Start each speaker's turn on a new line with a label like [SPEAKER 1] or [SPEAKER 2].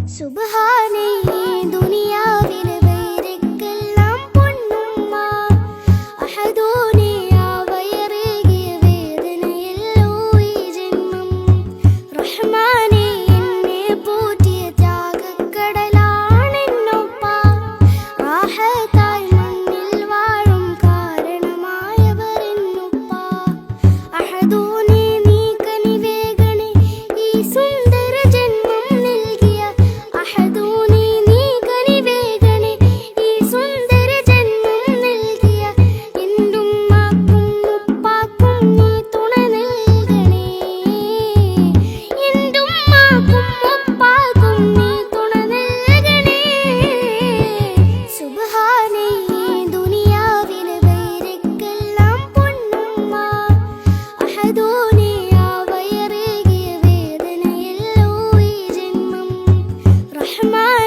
[SPEAKER 1] സുബ്ഹാനേ ദുനിയാവിലെ വൈരക്കെല്ലാം പൊന്നുമ്മ അഹദൂനെ ആ വയറേകിയ വേദനയല്ലോ ഈ ജന്മം റഹ്മാനെ എന്നെ പോറ്റിയ ത്യാഗക്കടലാണെന്നുപ്പ റാഹത്തായി മണ്ണിൽ വാഴും കാരണമായവരെന്നുപ്പ അഹദൂനെ നീ കനിവേഗണേ ഈ സുന്ദര ജന്മം നൽകിയ അഹദൂനെ നീ കനിവേഗണേ ഈ സുന്ദര ജന്മം നൽകിയ എന്റുമ്മാക്കും ഉപ്പാക്കും നീ തുണ നൽകണേ എന്റുമ്മാക്കും ഉപ്പാക്കും നീ തുണ നൽകണേ സുബ്ഹാനേ ദുനിയാവിലെ വൈരക്കെല്ലാം പൊന്നുമ്മ അഹദൂനെ ആ വയറേകിയ വേദനയല്ലോ ഈ ജന്മം റഹ്മാൻ